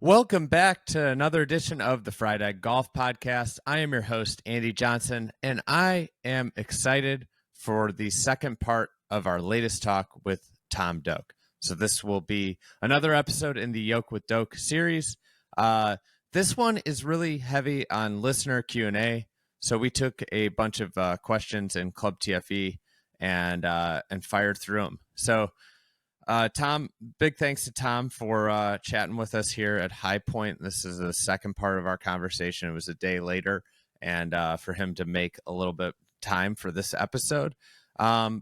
Welcome back to another edition of the Fried Egg Golf Podcast. I am your host, Andy Johnson, and I am excited for the second part of our latest talk with Tom Doak. So this will be another episode in the Yolk with Doak series. This one is really heavy on listener Q&A. So we took a bunch of questions in Club TFE and fired through them. So Tom, big thanks to Tom for chatting with us here at High Point. This is the second part of our conversation. It was a day later, and for him to make a little bit time for this episode.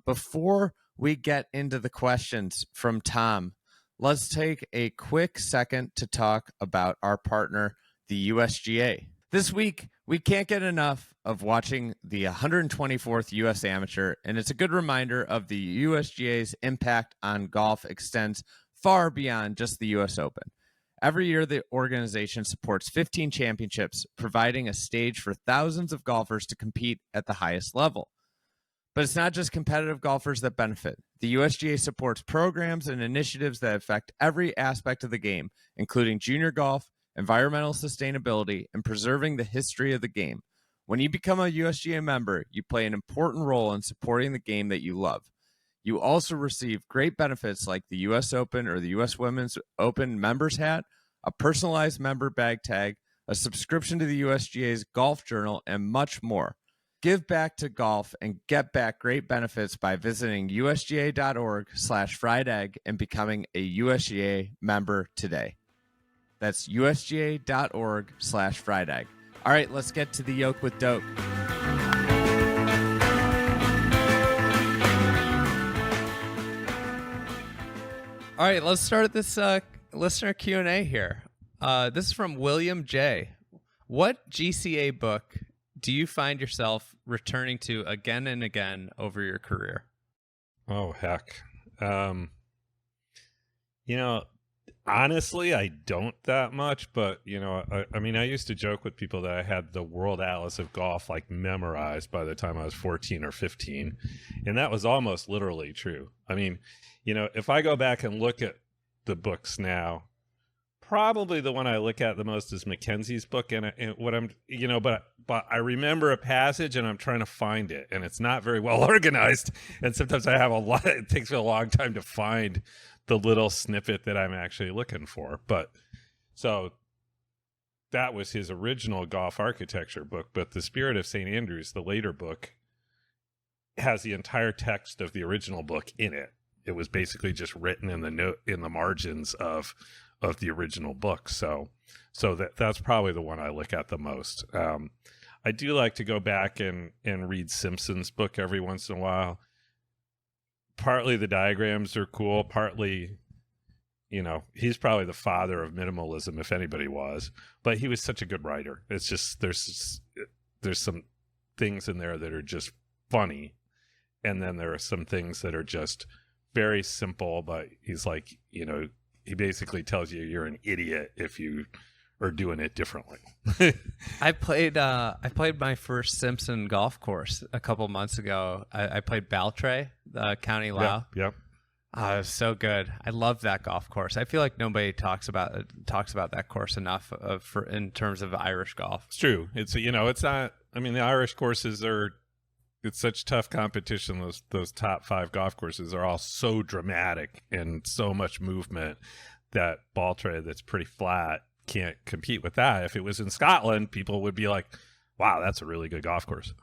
Before we get into the questions from Tom, let's take a quick second to talk about our partner, the USGA. This week, we can't get enough of watching the 124th U.S. Amateur, and it's a good reminder of the USGA's impact on golf extends far beyond just the U.S. Open. Every year, the organization supports 15 championships, providing a stage for thousands of golfers to compete at the highest level. But it's not just competitive golfers that benefit. The USGA supports programs and initiatives that affect every aspect of the game, including junior golf, environmental sustainability, and preserving the history of the game. When you become a USGA member, you play an important role in supporting the game that you love. You also receive great benefits like the U.S. Open or the U.S. Women's Open members hat, a personalized member bag tag, a subscription to the USGA's Golf Journal, and much more. Give back to golf and get back great benefits by visiting usga.org/friedegg and becoming a USGA member today. That's usga.org/friedegg. All right, let's get to the Yolk with Doak. All right, let's start this listener Q&A here. This is from William J. What GCA book do you find yourself returning to again and again over your career? Oh, heck. Honestly, I don't that much, but, I used to joke with people that I had the World Atlas of Golf, memorized by the time I was 14 or 15. And that was almost literally true. If I go back and look at the books now, probably the one I look at the most is Mackenzie's book. And what I'm, but I remember a passage and I'm trying to find it, and it's not very well organized. And sometimes it takes me a long time to find the little snippet that I'm actually looking for. But so that was his original golf architecture book. But The Spirit of St. Andrews, the later book, has the entire text of the original book in it. It was basically just written in the margins of the original book. So that's probably the one I look at the most. I do like to go back and read Simpson's book every once in a while. Partly the diagrams are cool. Partly, he's probably the father of minimalism, if anybody was. But he was such a good writer. It's just there's some things in there that are just funny, and then there are some things that are just very simple. But he's like, he basically tells you you're an idiot if you are doing it differently. I played my first Simpson golf course a couple months ago. I played Baltray, County Louth. Yep. It was so good. I love that golf course. I feel like nobody talks about that course enough in terms of Irish golf. It's true. It's it's not. The Irish courses are. It's such tough competition. Those top 5 golf courses are all so dramatic and so much movement that Baltray, that's pretty flat, can't compete with that. If it was in Scotland, people would be like, wow, that's a really good golf course.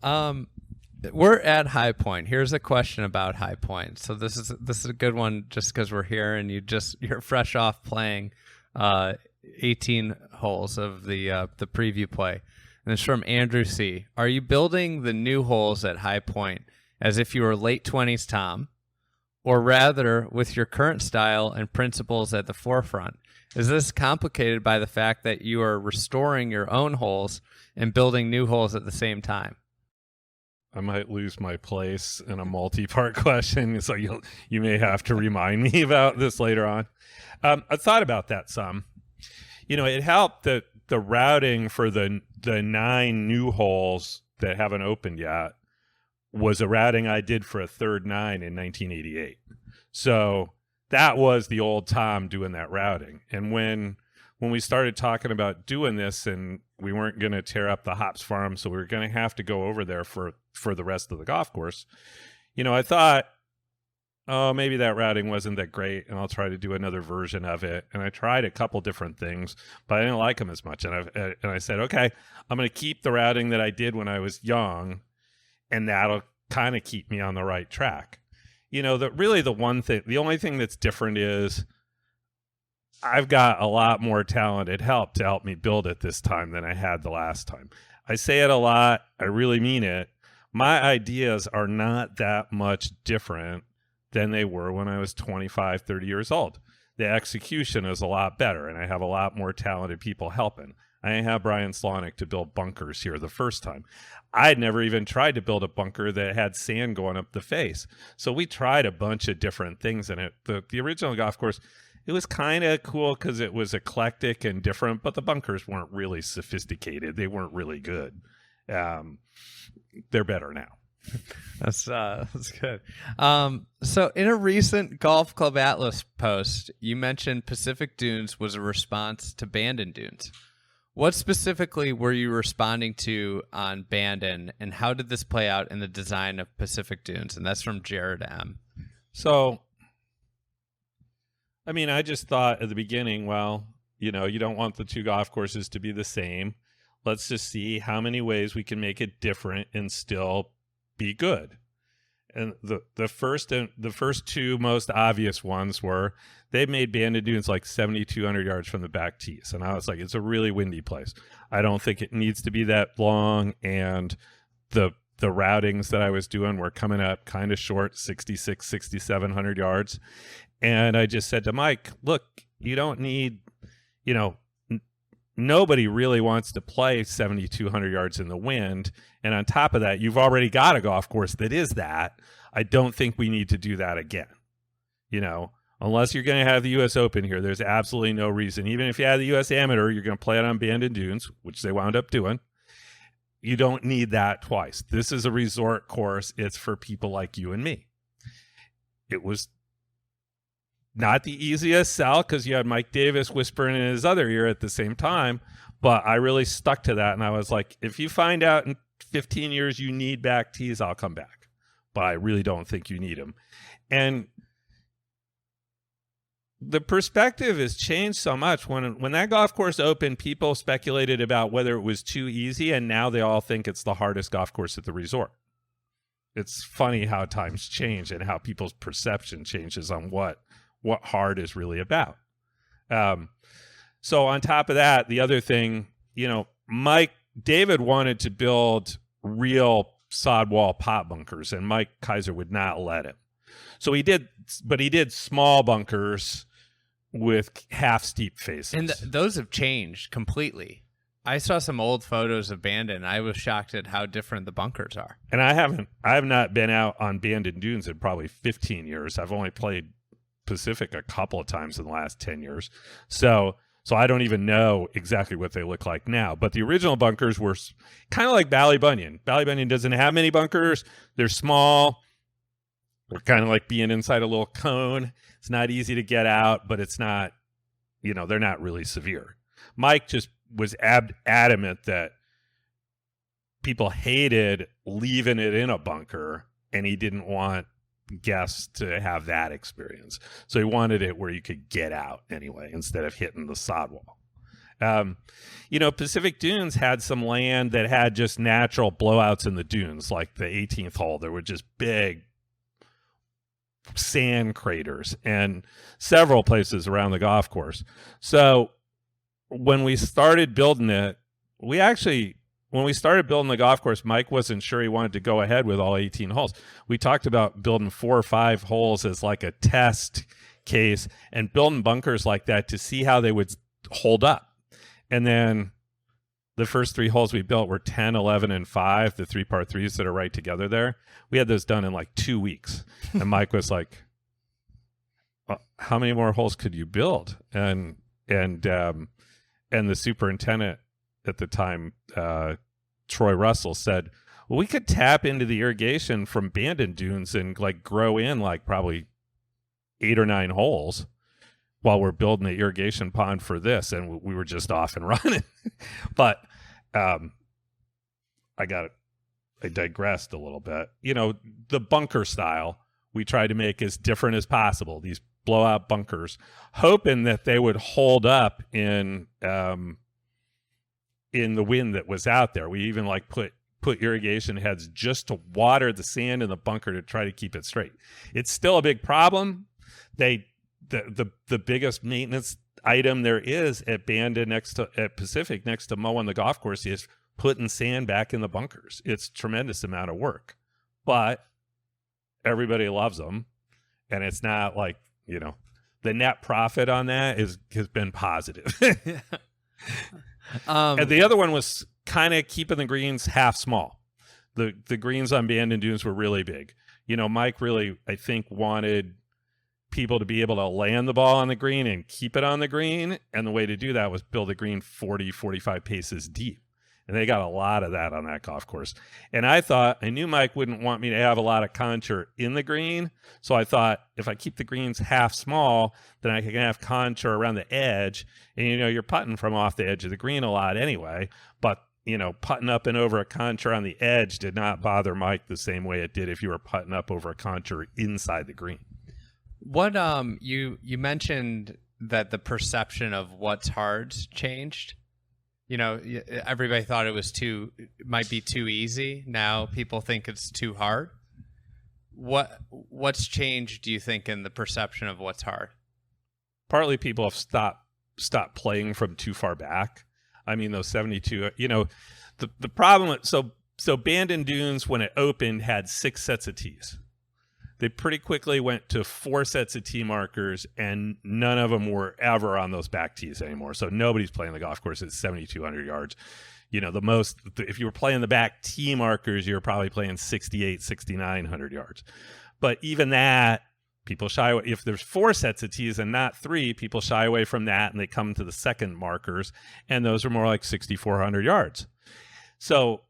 We're at High Point. Here's a question about High Point. So this is a good one just because we're here and you're fresh off playing 18 holes of the preview play. And it's from Andrew C. Are you building the new holes at High Point as if you were late 20s Tom, or rather with your current style and principles at the forefront? Is this complicated by the fact that you are restoring your own holes and building new holes at the same time? I might lose my place in a multi-part question, so you may have to remind me about this later on. I thought about that some. It helped that the routing for the 9 new holes that haven't opened yet was a routing I did for a third 9 in 1988. So that was the old Tom doing that routing. And when when we started talking about doing this, and we weren't going to tear up the hops farm, so we were going to have to go over there for the rest of the golf course, I thought, oh, maybe that routing wasn't that great, and I'll try to do another version of it. And I tried a couple different things, but I didn't like them as much. And I said, okay, I'm going to keep the routing that I did when I was young, and that'll kind of keep me on the right track. The only thing that's different is I've got a lot more talented help to help me build it this time than I had the last time. I say it a lot. I really mean it. My ideas are not that much different than they were when I was 25, 30 years old. The execution is a lot better, and I have a lot more talented people helping. I didn't have Brian Slonick to build bunkers here the first time. I'd never even tried to build a bunker that had sand going up the face. So we tried a bunch of different things in it. The original golf course, it was kind of cool because it was eclectic and different, but the bunkers weren't really sophisticated. They weren't really good. They're better now. That's good. So in a recent Golf Club Atlas post, you mentioned Pacific Dunes was a response to Bandon Dunes. What specifically were you responding to on Bandon, and how did this play out in the design of Pacific Dunes? And that's from Jared M. So, I just thought at the beginning, well, you don't want the two golf courses to be the same. Let's just see how many ways we can make it different and still be good. And the first two most obvious ones were they made Bandon Dunes like 7,200 yards from the back tees, and I was like, it's a really windy place. I don't think it needs to be that long, and the routings that I was doing were coming up kind of short, 6,600, 6,700 yards, and I just said to Mike, look, you don't need, nobody really wants to play 7,200 yards in the wind. And on top of that, you've already got a golf course that is that. I don't think we need to do that again. Unless you're going to have the U.S. Open here, there's absolutely no reason. Even if you had the U.S. Amateur, you're going to play it on Bandon Dunes, which they wound up doing. You don't need that twice. This is a resort course. It's for people like you and me. It was not the easiest sell because you had Mike Davis whispering in his other ear at the same time, but I really stuck to that. And I was like, if you find out in 15 years you need back tees, I'll come back. But I really don't think you need them. And the perspective has changed so much. When that golf course opened, people speculated about whether it was too easy, and now they all think it's the hardest golf course at the resort. It's funny how times change and how people's perception changes on what hard is really about. So on top of that, the other thing, David wanted to build real sod wall pot bunkers, and Mike Kaiser would not let him. So he did small bunkers with half steep faces. And those have changed completely. I saw some old photos of Bandon. I was shocked at how different the bunkers are. And I have not been out on Bandon Dunes in probably 15 years. I've only played Pacific a couple of times in the last 10 years. So I don't even know exactly what they look like now. But the original bunkers were kind of like Ballybunion. Ballybunion doesn't have many bunkers. They're small. They're kind of like being inside a little cone. It's not easy to get out, but it's not, they're not really severe. Mike just was adamant that people hated leaving it in a bunker, and he didn't want guests to have that experience. So he wanted it where you could get out anyway, instead of hitting the sod wall. Pacific Dunes had some land that had just natural blowouts in the dunes, like the 18th hole. There were just big sand craters and several places around the golf course. So when we started building it, when we started building the golf course, Mike wasn't sure he wanted to go ahead with all 18 holes. We talked about building 4 or 5 holes as like a test case and building bunkers like that to see how they would hold up. And then the first 3 holes we built were 10, 11, and 5, the 3 par 3s that are right together there. We had those done in like 2 weeks. And Mike was like, well, how many more holes could you build? And the superintendent at the time, Troy Russell, said, well, we could tap into the irrigation from Bandon Dunes and like grow in like probably 8 or 9 holes. while we're building the irrigation pond for this, and we were just off and running. But I digressed a little bit. You know, the bunker style we tried to make as different as possible, these blowout bunkers, hoping that they would hold up in the wind that was out there. We even like put irrigation heads just to water the sand in the bunker to try to keep it straight. It's still a big problem. The biggest maintenance item there is at Bandon at Pacific next to mowing the golf course is putting sand back in the bunkers. It's a tremendous amount of work, but everybody loves them, and it's not like, you know, the net profit on that has been positive. And the other one was kind of keeping the greens half small. The greens on Bandon Dunes were really big. You know, Mike really, I think, wanted people to be able to land the ball on the green and keep it on the green. And the way to do that was build a green 40, 45 paces deep. And they got a lot of that on that golf course. And I knew Mike wouldn't want me to have a lot of contour in the green. So I thought, if I keep the greens half small, then I can have contour around the edge. And, you know, you're putting from off the edge of the green a lot anyway. But, you know, putting up and over a contour on the edge did not bother Mike the same way it did if you were putting up over a contour inside the green. What you mentioned that the perception of what's hard changed. You know, everybody thought it might be too easy. Now people think it's too hard. What's changed, do you think, in the perception of what's hard? Partly people have stopped playing from too far back. I mean, those 72, you know, the problem, so Bandon Dunes, when it opened, had 6 sets of tees. They pretty quickly went to 4 sets of tee markers, and none of them were ever on those back tees anymore. So nobody's playing the golf course at 7,200 yards. You know, if you were playing the back tee markers, you were probably playing 6,800, 6,900 yards. But even that, people shy away. If there's 4 sets of tees and not 3, people shy away from that, and they come to the second markers, and those are more like 6,400 yards. So,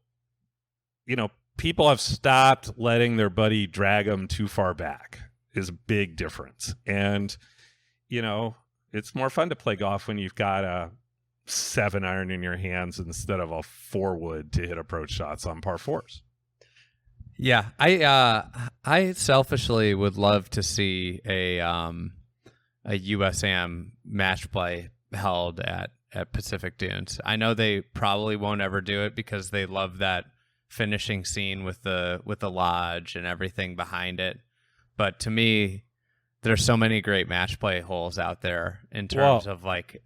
you know, people have stopped letting their buddy drag them too far back is a big difference. And, you know, it's more fun to play golf when you've got a 7-iron in your hands instead of a 4-wood to hit approach shots on par 4s. Yeah, I selfishly would love to see a USAM match play held at Pacific Dunes. I know they probably won't ever do it because they love that finishing scene with the lodge and everything behind it, but to me there's so many great match play holes out there in terms of like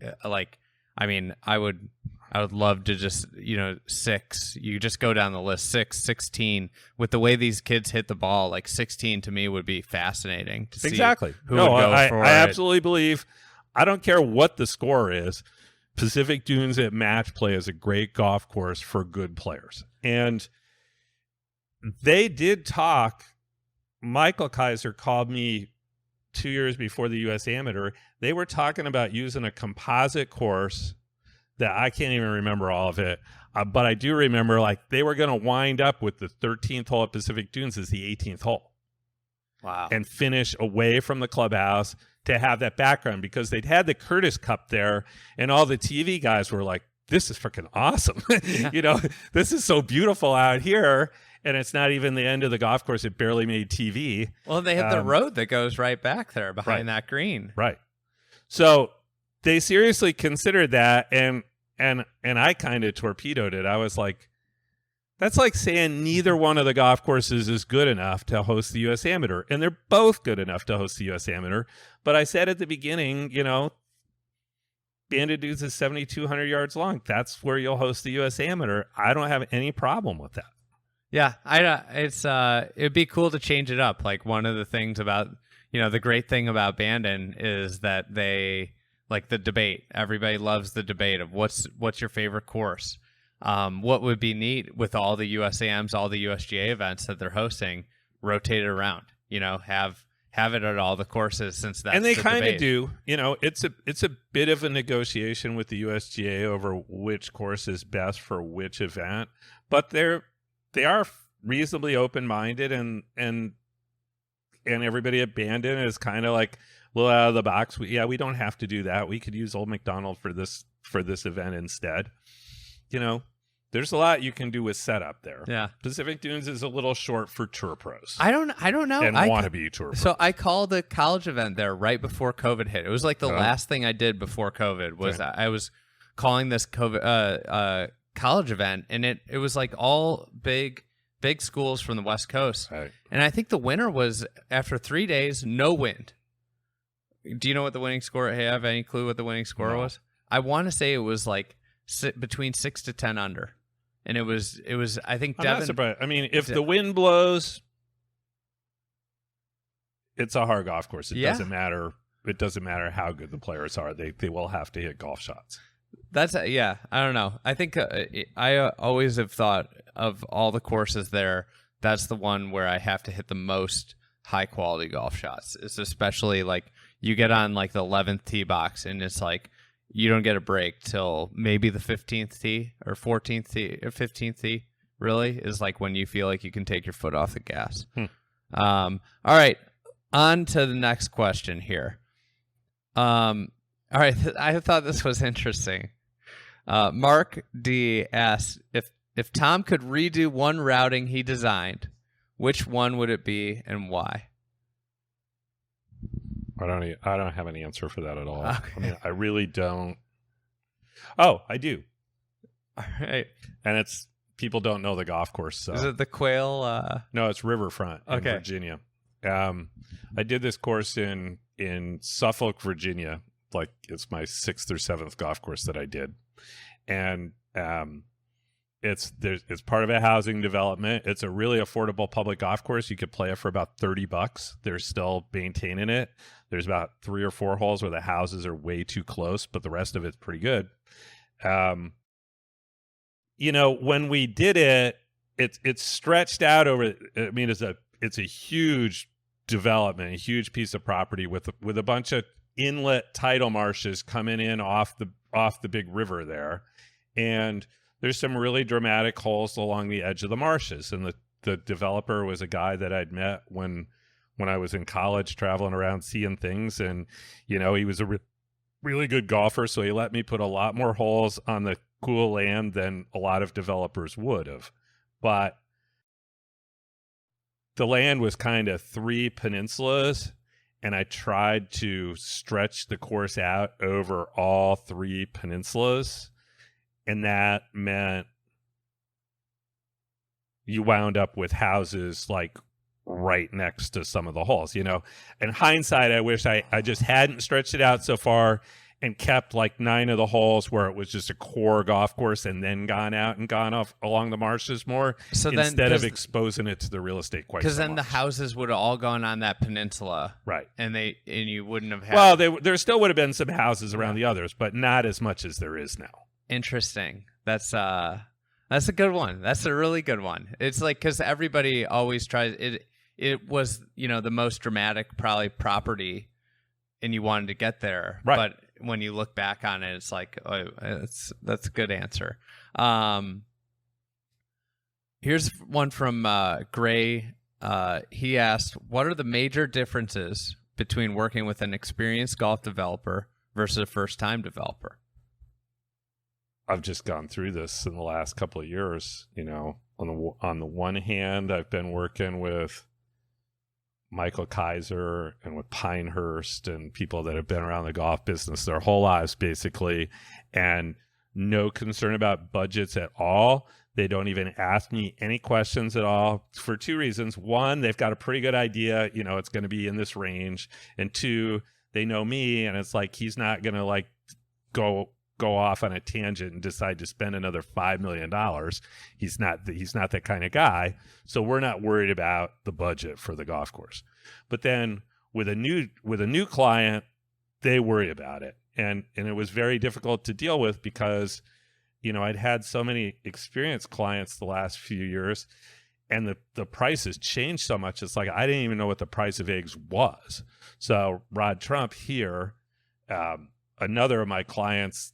I mean, I would love to just, you know, 6, you just go down the list, 6, 16, with the way these kids hit the ball, like 16 to me would be fascinating to see exactly who would go for it. I absolutely believe, I don't care what the score is, Pacific Dunes at match play is a great golf course for good players. And they did talk. Michael Kaiser called me 2 years before the U.S. Amateur. They were talking about using a composite course that I can't even remember all of it. But I do remember, like, they were going to wind up with the 13th hole at Pacific Dunes as the 18th hole. Wow. And finish away from the clubhouse to have that background, because they'd had the Curtis Cup there, and all the TV guys were like, this is freaking awesome. Yeah. You know, this is so beautiful out here. And it's not even the end of the golf course. It barely made TV. Well, they have the road that goes right back there behind that green. Right. So they seriously considered that. And I kind of torpedoed it. I was like, that's like saying neither one of the golf courses is good enough to host the U.S. Amateur. And they're both good enough to host the U.S. Amateur. But I said at the beginning, you know, Bandon Dunes is 7,200 yards long. That's where you'll host the U.S. Amateur. I don't have any problem with that. Yeah, it'd be cool to change it up. Like, one of the things about, you know, the great thing about Bandon is that they like the debate. Everybody loves the debate of what's your favorite course. What would be neat with all the USAMs, all the USGA events that they're hosting, rotate it around. You know, have it at all the courses, since that's and they kind of do. You know, it's a bit of a negotiation with the USGA over which course is best for which event, but they are reasonably open-minded, and everybody at Bandon is kind of like, little out of the box. We don't have to do that. We could use Old McDonald for this event instead. There's a lot you can do with setup there. Yeah. Pacific Dunes is a little short for tour pros. I don't know. And wannabe tour pros. So I called a college event there right before COVID hit. It was like the last thing I did before COVID was I was calling this COVID college event, and it was like all big schools from the West Coast. Right. And I think the winner was, after 3 days, no wind. Do you know what the winning score? Hey, have any clue what the winning score was? I want to say it was like between 6 to 10 under. And it was. I think I'm Devin. not surprised. I mean, if the wind blows, it's a hard golf course. It doesn't matter. It doesn't matter how good the players are. They will have to hit golf shots. That's I don't know. I think I always have thought of all the courses there, that's the one where I have to hit the most high quality golf shots. It's especially like you get on like the 11th tee box, and it's like you don't get a break till maybe the 15th tee or 14th tee or 15th tee. Really is like when you feel like you can take your foot off the gas. All right, on to the next question here. All right, I thought this was interesting. Mark D asked if Tom could redo one routing he designed, which one would it be and why? I don't have an answer for that at all. Okay. I mean, I really don't. Oh, I do. All right. And it's people don't know the golf course. So. Is it the Quail? No, it's Riverfront in Virginia. I did this course in Suffolk, Virginia. Like it's my 6th or 7th golf course that I did, and it's part of a housing development. It's a really affordable public golf course. You could play it for about $30. They're still maintaining it. There's about 3 or 4 holes where the houses are way too close, but the rest of it's pretty good. When we did it, it's stretched out over. I mean, it's a huge development, a huge piece of property with a bunch of inlet tidal marshes coming in off the big river there, and there's some really dramatic holes along the edge of the marshes. And the developer was a guy that I'd met when I was in college, traveling around seeing things, and he was a really good golfer, so he let me put a lot more holes on the cool land than a lot of developers would have. But the land was kind of 3 peninsulas, and I tried to stretch the course out over all 3 peninsulas. And that meant you wound up with houses like right next to some of the holes, In hindsight, I wish I just hadn't stretched it out so far and kept like 9 of the holes where it was just a core golf course and then gone out and gone off along the marshes more, instead of exposing it to the real estate quite so much. Because then the houses would have all gone on that peninsula. Right. And you wouldn't have had... Well, there still would have been some houses around the others, but not as much as there is now. Interesting. That's a good one. That's a really good one. It's like, because everybody always tries... It was, the most dramatic probably property, and you wanted to get there. Right. But when you look back on it, it's like, oh, that's a good answer. Here's one from Gray. He asked, what are the major differences between working with an experienced golf developer versus a first-time developer? I've just gone through this in the last couple of years. On the one hand, I've been working with Michael Kaiser and with Pinehurst and people that have been around the golf business their whole lives, basically, and no concern about budgets at all. They don't even ask me any questions at all for 2 reasons. One, they've got a pretty good idea, it's going to be in this range. And 2, they know me, and it's like he's not going to like go off on a tangent and decide to spend another $5 million. He's not that kind of guy. So we're not worried about the budget for the golf course. But then with a new client, they worry about it. And it was very difficult to deal with because, I'd had so many experienced clients the last few years, and the prices changed so much. It's like, I didn't even know what the price of eggs was. So Rod Trump here, another of my clients,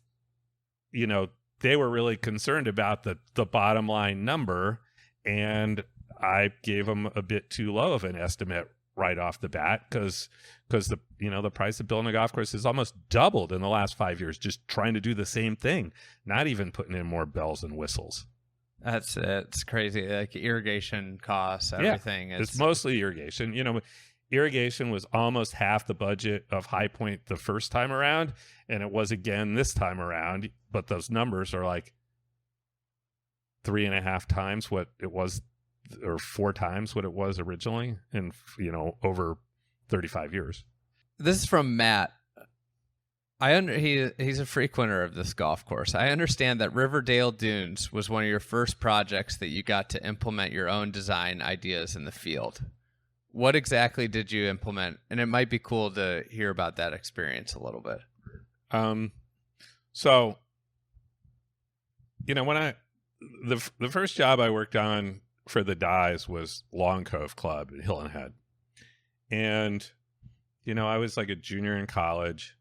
they were really concerned about the bottom line number, and I gave them a bit too low of an estimate right off the bat because the price of building a golf course has almost doubled in the last 5 years, just trying to do the same thing, not even putting in more bells and whistles. It's crazy. Like irrigation costs, everything. It's mostly irrigation. Irrigation was almost half the budget of High Point the first time around, and it was again this time around. But those numbers are like 3.5 times what it was, or 4 times what it was originally, in over 35 years. This is from Matt. He's a frequenter of this golf course. I understand that Riverdale Dunes was one of your first projects that you got to implement your own design ideas in the field. What exactly did you implement? And it might be cool to hear about that experience a little bit. So, when the first job I worked on for the Dyes was Long Cove Club in Hilton Head. And, I was like a junior in college.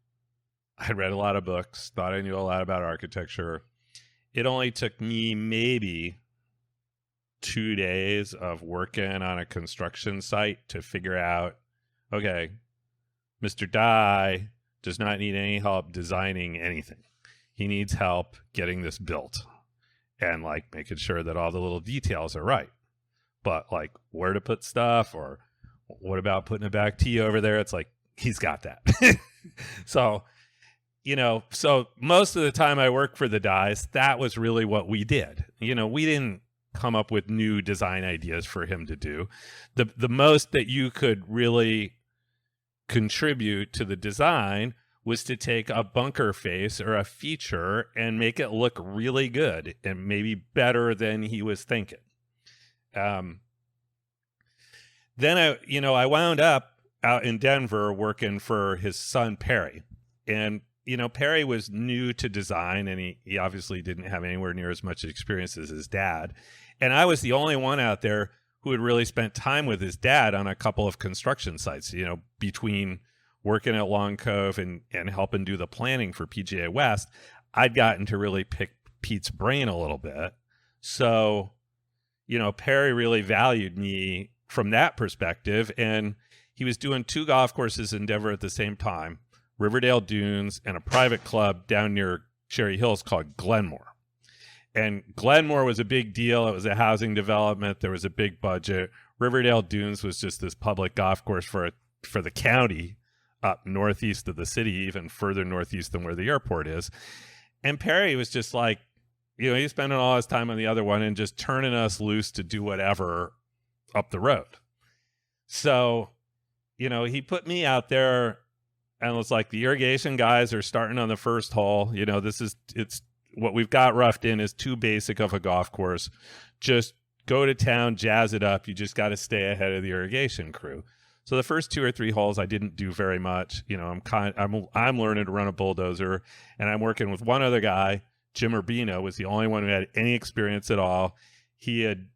I read a lot of books, thought I knew a lot about architecture. It only took me maybe 2 days of working on a construction site to figure out, okay, Mr. Dye does not need any help designing anything. He needs help getting this built and like making sure that all the little details are right. But like where to put stuff, or what about putting a back tee over there? It's like, he's got that. So most of the time I worked for the Dyes, that was really what we did. We didn't come up with new design ideas for him to do. The most that you could really contribute to the design was to take a bunker face or a feature and make it look really good and maybe better than he was thinking. Then I wound up out in Denver working for his son Perry, and Perry was new to design, and he obviously didn't have anywhere near as much experience as his dad. And I was the only one out there who had really spent time with his dad on a couple of construction sites, between working at Long Cove and helping do the planning for PGA West. I'd gotten to really pick Pete's brain a little bit. So, Perry really valued me from that perspective. And he was doing 2 golf courses in Denver at the same time, Riverdale Dunes and a private club down near Cherry Hills called Glenmore. And Glenmore was a big deal. It was a housing development. There was a big budget. Riverdale Dunes was just this public golf course for the county up northeast of the city, even further northeast than where the airport is. And Perry was just like, he's spending all his time on the other one and just turning us loose to do whatever up the road. So, he put me out there and was like, the irrigation guys are starting on the first hole. It's what we've got roughed in is too basic of a golf course. Just go to town, jazz it up. You just got to stay ahead of the irrigation crew. So the first 2 or 3 holes, I didn't do very much. I'm learning to run a bulldozer, and I'm working with one other guy. Jim Urbino was the only one who had any experience at all. He had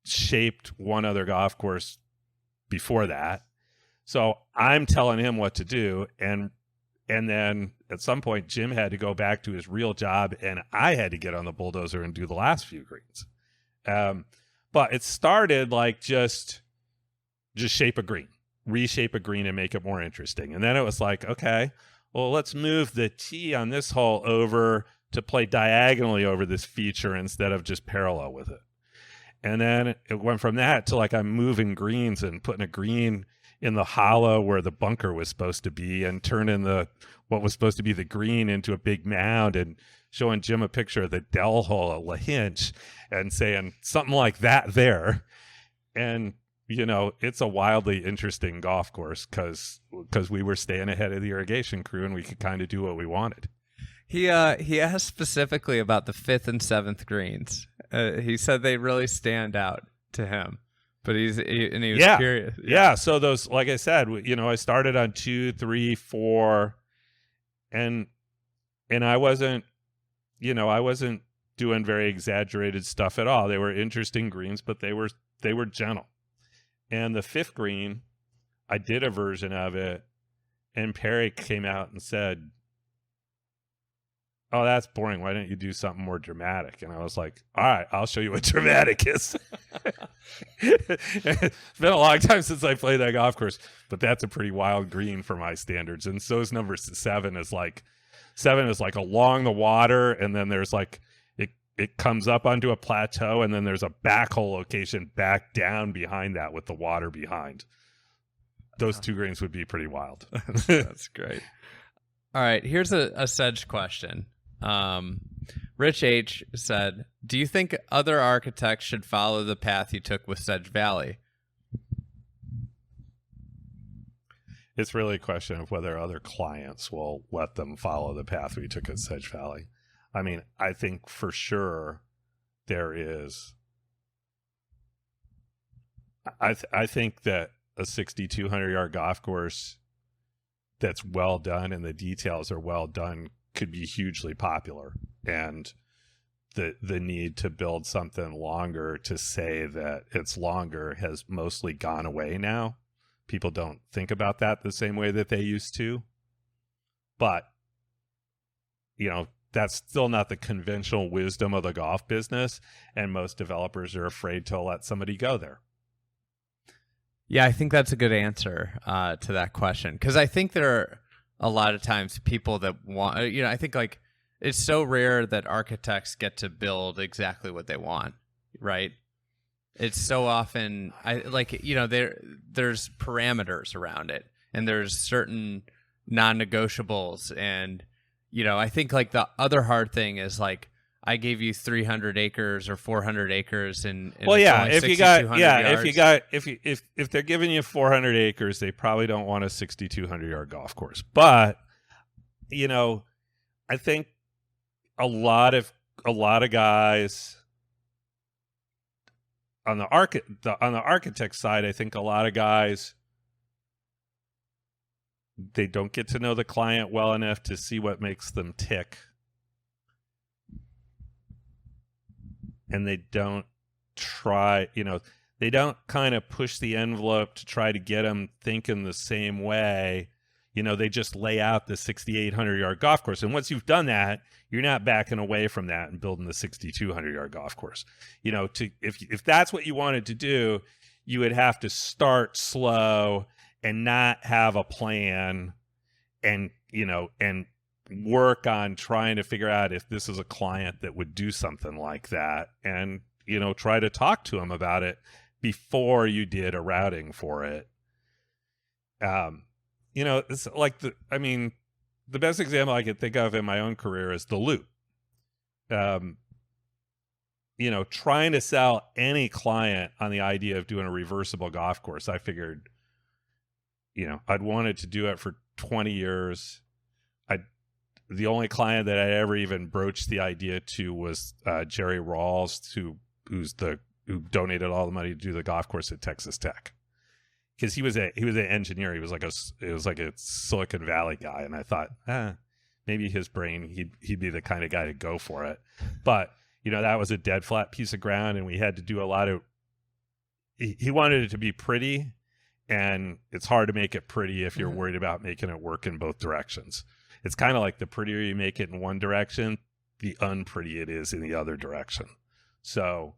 shaped one other golf course before that. So I'm telling him what to do. And then at some point, Jim had to go back to his real job, and I had to get on the bulldozer and do the last few greens. But it started like just shape a green, reshape a green and make it more interesting. And then it was like, okay, well, let's move the tee on this hole over to play diagonally over this feature instead of just parallel with it. And then it went from that to like I'm moving greens and putting a green in the hollow where the bunker was supposed to be and turning what was supposed to be the green into a big mound and showing Jim a picture of the Dell hole at La Hinch and saying something like that there. And, it's a wildly interesting golf course because we were staying ahead of the irrigation crew and we could kind of do what we wanted. He asked specifically about the 5th and 7th greens. He said they really stand out to him. But he was curious. Yeah. So those, like I said, I started on 2, 3, 4, and I wasn't doing very exaggerated stuff at all. They were interesting greens, but they were gentle. And the 5th green, I did a version of it, and Perry came out and said, oh, that's boring. Why don't you do something more dramatic? And I was like, all right, I'll show you what dramatic is. It's been a long time since I played that golf course, but that's a pretty wild green for my standards. And so is number 7 is like along the water, and then there's like it comes up onto a plateau, and then there's a backhole location back down behind that with the water behind. Those 2 greens would be pretty wild. That's great. All right, here's a Sedge question. Rich H said, do you think other architects should follow the path you took with Sedge Valley? It's really a question of whether other clients will let them follow the path we took at Sedge Valley. I mean, I think for sure there is. I think that a 6,200-yard golf course that's well done and the details are well done could be hugely popular. And the need to build something longer to say that it's longer has mostly gone away now. People don't think about that the same way that they used to. But, you know, that's still not the conventional wisdom of the golf business, and most developers are afraid to let somebody go there. Yeah, I think that's a good answer to that question, because I think there are a lot of times people that want, I think like it's so rare that architects get to build exactly what they want, right? It's so often, there's parameters around it, and there's certain non-negotiables, and I think like the other hard thing is like I gave you 300 acres or 400 acres, and well, yeah, if they're giving you 400 acres, they probably don't want a 6,200-yard golf course. But I think a lot of guys on the architect side, I think a lot of guys, they don't get to know the client well enough to see what makes them tick. And they don't try, they don't kind of push the envelope to try to get them thinking the same way. They just lay out the 6,800-yard golf course. And once you've done that, you're not backing away from that and building the 6,200-yard golf course. If that's what you wanted to do, you would have to start slow and not have a plan, and work on trying to figure out if this is a client that would do something like that, and try to talk to them about it before you did a routing for it. It's like the best example I could think of in my own career is the Loop. Trying to sell any client on the idea of doing a reversible golf course, I figured I'd wanted to do it for 20 years. The only client that I ever even broached the idea to was Jerry Rawls, who donated all the money to do the golf course at Texas Tech, because he was an engineer. He was like a Silicon Valley guy, and I thought, maybe his brain, he'd be the kind of guy to go for it. But that was a dead flat piece of ground, and we had to do a lot of. He wanted it to be pretty, and it's hard to make it pretty if you're worried about making it work in both directions. It's kind of like the prettier you make it in one direction, the unpretty it is in the other direction. So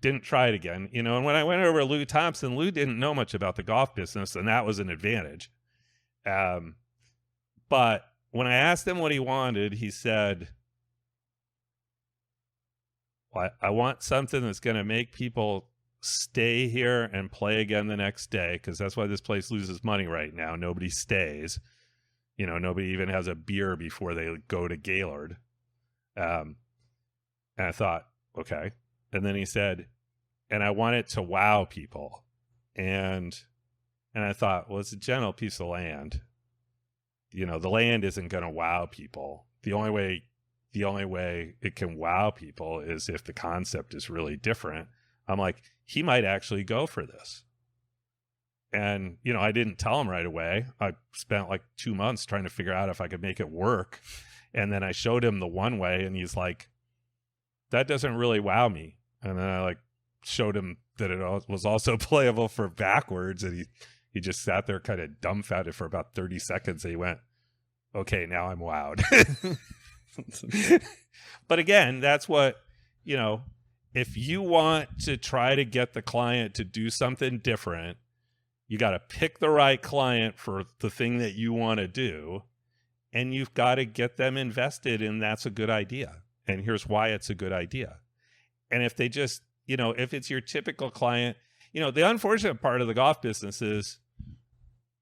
didn't try it again. And when I went over to Lou Thompson, Lou didn't know much about the golf business, and that was an advantage. But when I asked him what he wanted, he said, well, I want something that's going to make people stay here and play again the next day, because that's why this place loses money right now. Nobody stays. Nobody even has a beer before they go to Gaylord. And I thought, okay. And then he said, and I want it to wow people. And I thought, well, it's a general piece of land. The land isn't going to wow people. The only way it can wow people is if the concept is really different. I'm like, he might actually go for this. And, I didn't tell him right away. I spent like 2 months trying to figure out if I could make it work. And then I showed him the one way, and he's like, that doesn't really wow me. And then I showed him that it was also playable for backwards. And he just sat there kind of dumbfounded for about 30 seconds. And he went, okay, now I'm wowed. But again, that's what, if you want to try to get the client to do something different, you got to pick the right client for the thing that you want to do, and you've got to get them invested, and that's a good idea. And here's why it's a good idea. And if they just, if it's your typical client, the unfortunate part of the golf business is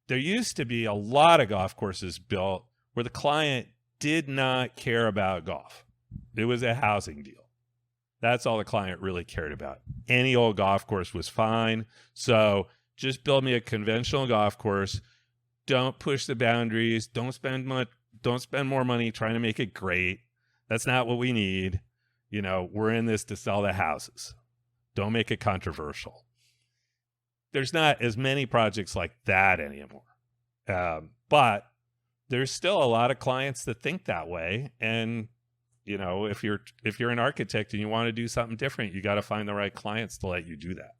there used to be a lot of golf courses built where the client did not care about golf. It was a housing deal. That's all the client really cared about. Any old golf course was fine. So just build me a conventional golf course. Don't push the boundaries. Don't spend more money trying to make it great. That's not what we need. We're in this to sell the houses. Don't make it controversial. There's not as many projects like that anymore. But there's still a lot of clients that think that way. And, if you're an architect and you want to do something different, you got to find the right clients to let you do that.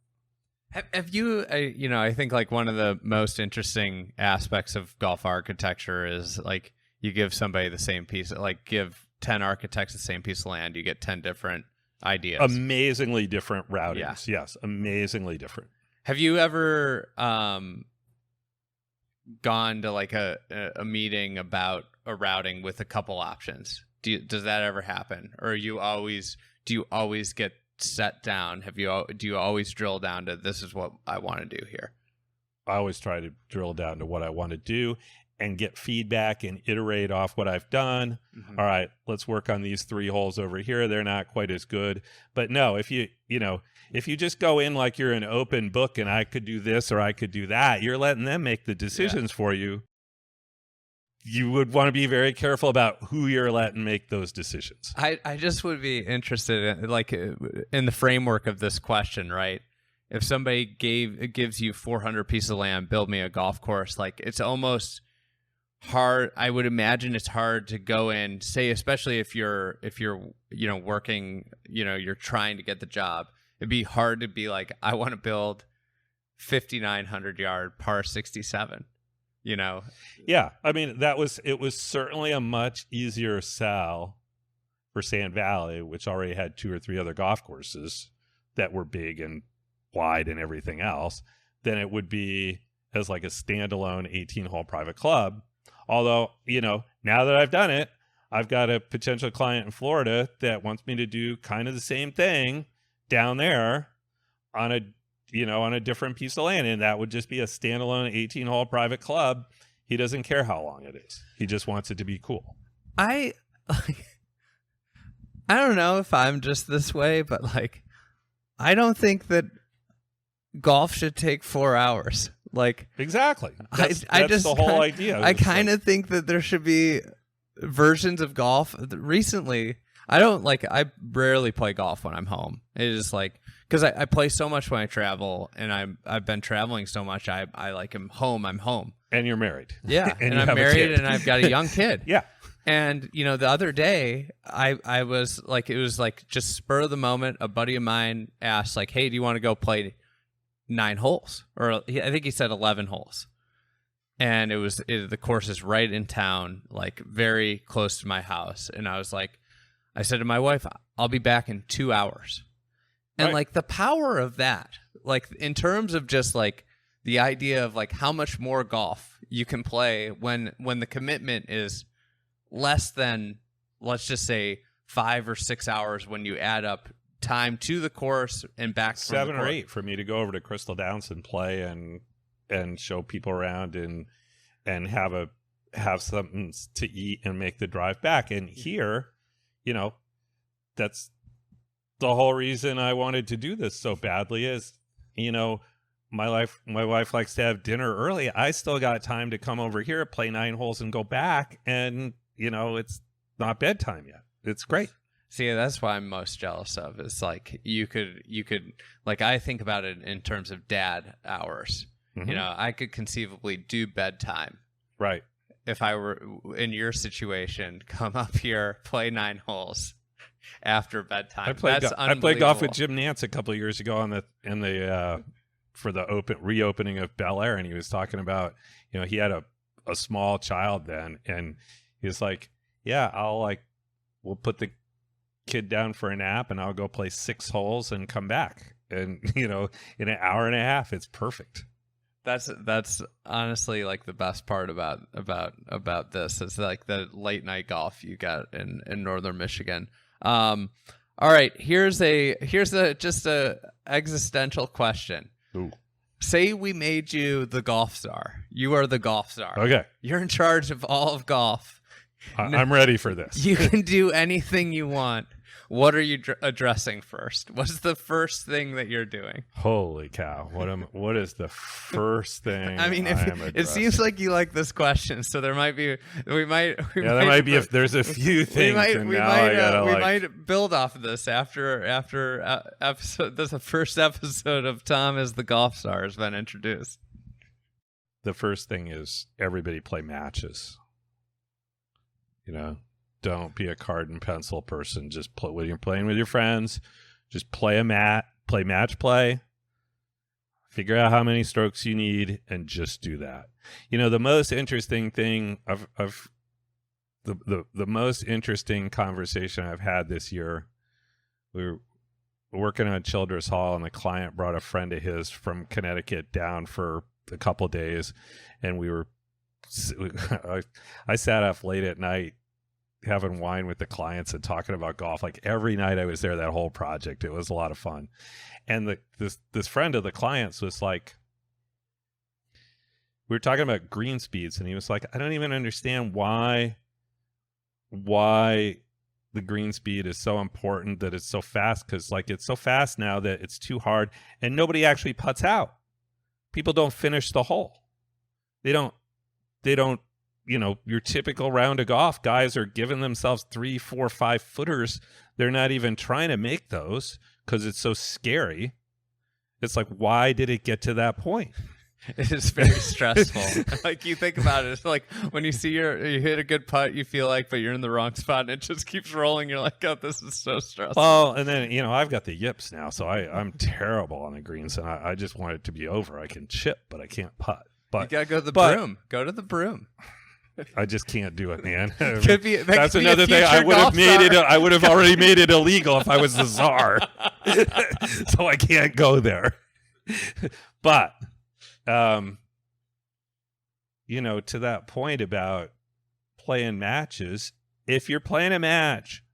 Have you, I think like one of the most interesting aspects of golf architecture is like you give somebody the same piece, like give 10 architects the same piece of land, you get 10 different ideas. Amazingly different routings. Yeah. Yes, amazingly different. Have you ever gone to like a meeting about a routing with a couple options? Does that ever happen? Or do you always get set down? Do you always drill down to this is what I want to do here? I always try to drill down to what I want to do and get feedback and iterate off what I've done. Mm-hmm. All right, let's work on these 3 holes over here. They're not quite as good. But no, if you just go in like you're an open book and I could do this or I could do that, you're letting them make the decisions for you. You would want to be very careful about who you're letting make those decisions. I just would be interested in, like, in the framework of this question, right? If somebody gives you 400 pieces of land, build me a golf course, like it's almost hard. I would imagine it's hard to go in, say, especially if you're working, you're trying to get the job. It'd be hard to be like, I want to build 5,900 yard par 67. Yeah, I mean, it was certainly a much easier sell for Sand Valley, which already had 2 or 3 other golf courses that were big and wide and everything else, than it would be as like a standalone 18-hole private club. Although, now that I've done it, I've got a potential client in Florida that wants me to do kind of the same thing down there on a different piece of land, and that would just be a standalone 18-hole private club. He doesn't care how long it is. He just wants it to be cool. I don't know if I'm just this way, but like, I don't think that golf should take 4 hours. Like, exactly. That's the whole idea. I kind of think that there should be versions of golf. Recently, I rarely play golf when I'm home. It is like, because I play so much when I travel, and I've been traveling so much. I like am home. I'm home. And you're married. Yeah, and I'm married, and I've got a young kid. Yeah. And the other day, I was like, it was like just spur of the moment. A buddy of mine asked, like, "Hey, do you want to go play 9 holes?" Or I think he said 11 holes. And the course is right in town, like very close to my house. And I said to my wife, "I'll be back in 2 hours." And like the power of that, like in terms of just like the idea of like how much more golf you can play when the commitment is less than, let's just say, 5 or 6 hours when you add up time to the course and back. 7 or 8 for me to go over to Crystal Downs and play and show people around and have something to eat and make the drive back. And here, that's the whole reason I wanted to do this so badly is, my wife likes to have dinner early. I still got time to come over here, play 9 holes and go back. And, it's not bedtime yet. It's great. See, that's why I'm most jealous of. It's like you could like, I think about it in terms of dad hours. Mm-hmm. I could conceivably do bedtime. Right. If I were in your situation, come up here, play 9 holes after bedtime. I played golf with Jim Nance a couple of years ago for the reopening of Bel Air, and he was talking about, he had a small child then, and he was like, "Yeah, I'll like we'll put the kid down for a nap, and I'll go play 6 holes and come back. And in an hour and a half, it's perfect. That's honestly like the best part about this. It's like the late night golf you got in northern Michigan. All right, here's just a existential question. Ooh. Say we made you the golf czar. You are the golf czar. Okay. You're in charge of all of golf. I'm ready for this. You can do anything you want. What are you addressing first? What's the first thing that you're doing? Holy cow! What is the first thing? I mean, it seems like you like this question, so there might be there might be if there's a few things. We might build off of this after episode. This is the first episode of Tom as the golf star has been introduced. The first thing is everybody play matches. Don't be a card and pencil person. Just play when you're playing with your friends. Just play match play. Figure out how many strokes you need, and just do that. The most interesting thing the most interesting conversation I've had this year. We were working on Childress Hall, and the client brought a friend of his from Connecticut down for a couple days, and I sat up late at night having wine with the clients and talking about golf. Like every night I was there that whole project. It was a lot of fun. And this friend of the clients was like, we were talking about green speeds, and he was like, I don't even understand why the green speed is so important, that it's so fast, because like it's so fast now that it's too hard and nobody actually putts out. People don't finish the hole. They don't your typical round of golf, guys are giving themselves 3, 4, 5 footers. They're not even trying to make those because it's so scary. It's like, why did it get to that point? It is very stressful. Like you think about it, it's like when you see you hit a good putt, you feel like, but you're in the wrong spot, and it just keeps rolling. You're like, oh, this is so stressful. Well, and then I've got the yips now, so I'm terrible on the greens, and I just want it to be over. I can chip, but I can't putt. But you gotta go to the broom. Go to the broom. I just can't do it, man. That's another thing. I would have made it. I would have already made it illegal if I was the czar. So I can't go there. But, to that point about playing matches, if you're playing a match,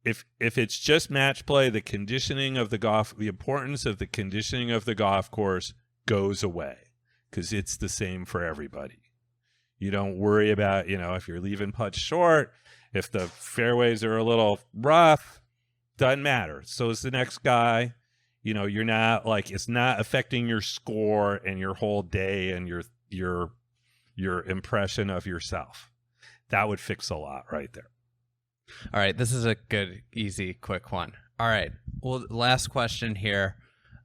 if it's just match play, the importance of the conditioning of the golf course goes away, because it's the same for everybody. You don't worry about, if you're leaving putts short, if the fairways are a little rough, doesn't matter. So is the next guy. You're not like, it's not affecting your score and your whole day and your impression of yourself. That would fix a lot right there. All right. This is a good, easy, quick one. All right. Well, last question here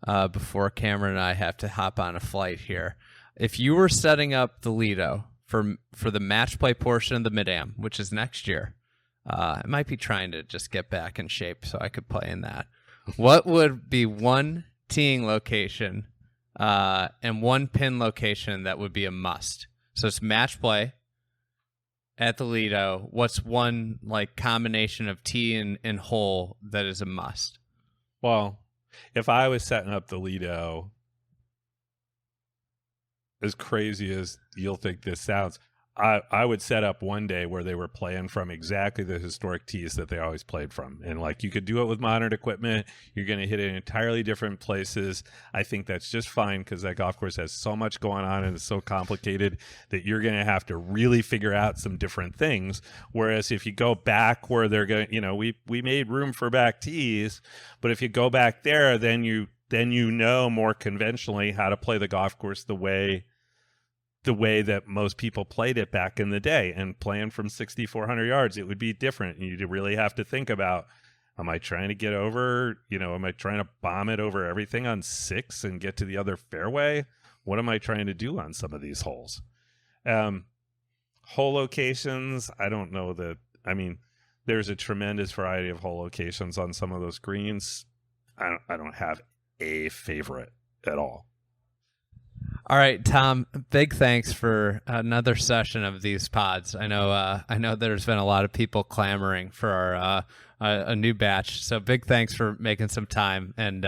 before Cameron and I have to hop on a flight here. If you were setting up the Lido for the match play portion of the Mid-Am, which is next year, I might be trying to just get back in shape so I could play in that. What would be one teeing location and one pin location that would be a must? So it's match play at the Lido. What's one like combination of tee and hole that is a must? Well, if I was setting up the Lido, as crazy as you'll think this sounds, I would set up one day where they were playing from exactly the historic tees that they always played from. And like, you could do it with modern equipment. You're going to hit it in entirely different places. I think that's just fine, because that golf course has so much going on and it's so complicated that you're going to have to really figure out some different things. Whereas if you go back where they're going, we made room for back tees, but if you go back there, then you more conventionally how to play the golf course the way that most people played it back in the day. And playing from 6,400 yards, it would be different. And you really have to think about, am I trying to get over, am I trying to bomb it over everything on 6 and get to the other fairway? What am I trying to do on some of these holes? Hole locations, I don't know that. I mean, there's a tremendous variety of hole locations on some of those greens. I don't have a favorite at all. All right, Tom, big thanks for another session of these pods. I know there's been a lot of people clamoring for our a new batch. So big thanks for making some time, and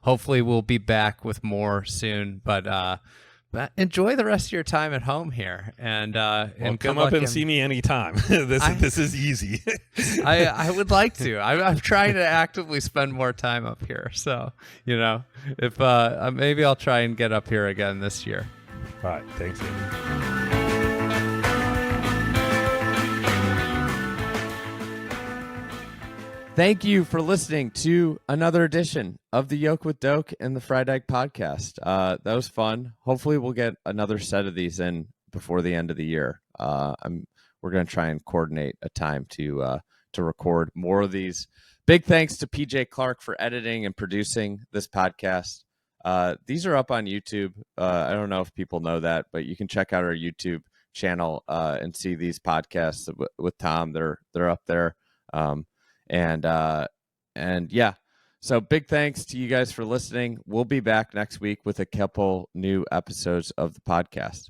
hopefully we'll be back with more soon. But enjoy the rest of your time at home here, and come up and see me anytime. This is easy. I would like to. I'm trying to actively spend more time up here. So if maybe I'll try and get up here again this year. All right, thanks, Andy. Thank you for listening to another edition of the Yolk with Doak and the Fried Egg podcast. That was fun. Hopefully we'll get another set of these in before the end of the year. We're going to try and coordinate a time to record more of these. Big thanks to PJ Clark for editing and producing this podcast. These are up on YouTube. I don't know if people know that, but you can check out our YouTube channel and see these podcasts with Tom. They're up there. And yeah, so big thanks to you guys for listening. We'll be back next week with a couple new episodes of the podcast.